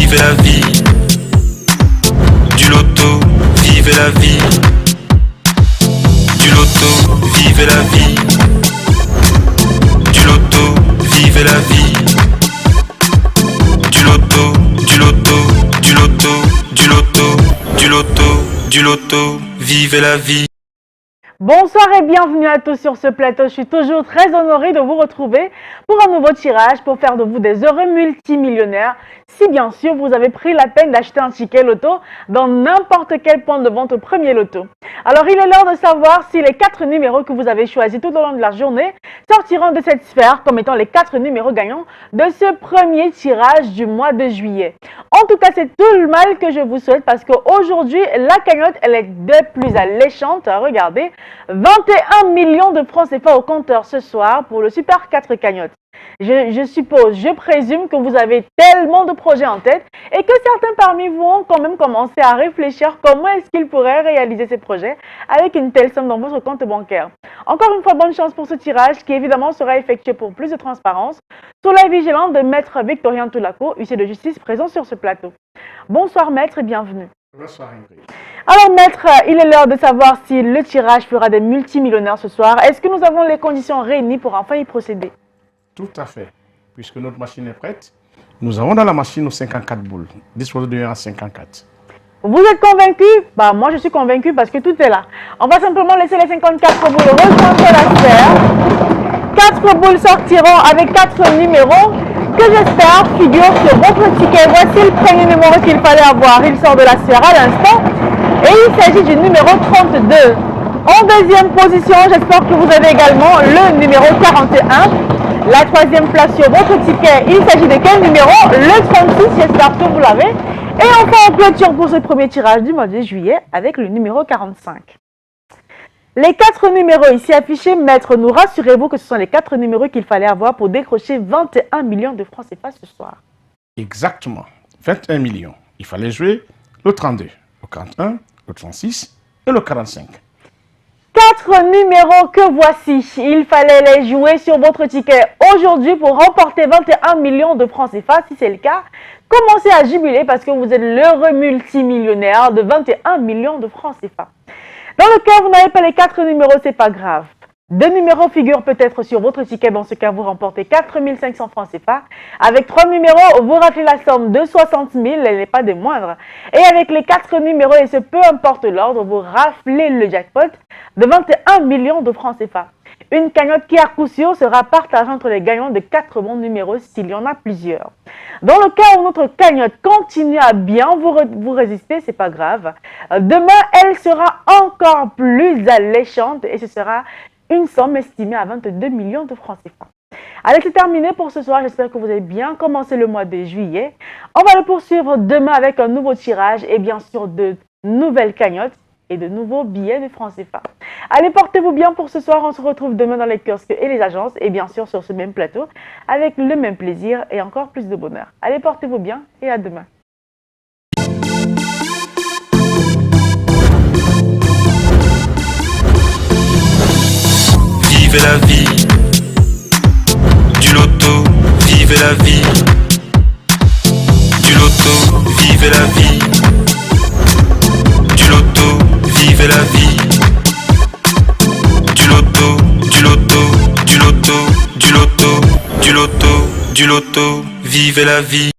vivez la vie. Du loto, vivez la vie. Du loto, vivez la vie. Du loto, vivez la vie. Du loto, du loto, du loto, du loto, du loto, du loto, vivez la vie. Bonsoir et bienvenue à tous sur ce plateau. Je suis toujours très honorée de vous retrouver pour un nouveau tirage pour faire de vous des heureux multimillionnaires. Si bien sûr vous avez pris la peine d'acheter un ticket loto dans n'importe quel point de vente au premier loto. Alors il est l'heure de savoir si les 4 numéros que vous avez choisis tout au long de la journée sortiront de cette sphère comme étant les 4 numéros gagnants de ce premier tirage du mois de juillet. En tout cas, c'est tout le mal que je vous souhaite parce qu'aujourd'hui, la cagnotte, elle est de plus alléchante. Regardez, 21 millions de francs CFA au compteur ce soir pour le Super 4 cagnotte. Je suppose, je présume que vous avez tellement de projets en tête et que certains parmi vous ont quand même commencé à réfléchir comment est-ce qu'ils pourraient réaliser ces projets avec une telle somme dans votre compte bancaire. Encore une fois, bonne chance pour ce tirage qui évidemment sera effectué pour plus de transparence sous la vigilance de Maître Victorien Toulako, huissier de justice présent sur ce plateau. Bonsoir Maître et bienvenue. Bonsoir Ingrid. Alors Maître, il est l'heure de savoir si le tirage fera des multimillionnaires ce soir. Est-ce que nous avons les conditions réunies pour enfin y procéder? Tout à fait. Puisque notre machine est prête, nous avons dans la machine nos 54 boules, disposées de 1 à 54. Vous êtes convaincu? Bah moi je suis convaincu parce que tout est là. On va simplement laisser les 54 boules rejoindre la sphère. 4 boules sortiront avec 4 numéros que j'espère figurent sur votre ticket. Voici le premier numéro qu'il fallait avoir. Il sort de la sphère à l'instant et il s'agit du numéro 32. En deuxième position, j'espère que vous avez également le numéro 41. La troisième place sur votre ticket, il s'agit de quel numéro? Le 36, j'espère que vous l'avez. Et enfin, on clôture pour ce premier tirage du mois de juillet avec le numéro 45. Les 4 numéros ici affichés, Maître, nous rassurez-vous que ce sont les 4 numéros qu'il fallait avoir pour décrocher 21 millions de francs CFA ce soir? Exactement, 21 millions. Il fallait jouer le 32, le 41, le 36 et le 45. 4 numéros que voici. Il fallait les jouer sur votre ticket aujourd'hui pour remporter 21 millions de francs CFA. Si c'est le cas, commencez à jubiler parce que vous êtes l'heureux multimillionnaire de 21 millions de francs CFA. Dans le cas où vous n'avez pas les 4 numéros, c'est pas grave. 2 numéros figurent peut-être sur votre ticket. Dans ce cas, vous remportez 4 500 francs CFA. Avec 3 numéros, vous raflez la somme de 60 000. Elle n'est pas des moindres. Et avec les 4 numéros, et ce peu importe l'ordre, vous raflez le jackpot de 21 millions de francs CFA. Une cagnotte qui, à coup sûr, sera partagée entre les gagnants de 4 bons numéros s'il y en a plusieurs. Dans le cas où notre cagnotte continue à bien vous résister, c'est pas grave. Demain, elle sera encore plus alléchante et ce sera une somme estimée à 22 millions de francs CFA. Allez, c'est terminé pour ce soir. J'espère que vous avez bien commencé le mois de juillet. On va le poursuivre demain avec un nouveau tirage et bien sûr de nouvelles cagnottes et de nouveaux billets de francs CFA. Allez, portez-vous bien pour ce soir. On se retrouve demain dans les kiosques et les agences et bien sûr sur ce même plateau avec le même plaisir et encore plus de bonheur. Allez, portez-vous bien et à demain. Vivez la vie. Du loto, vivez la vie. Du loto, vivez la vie. Du loto, vivez la vie. Du loto, du loto, du loto, du loto, du loto, du loto, vivez la vie.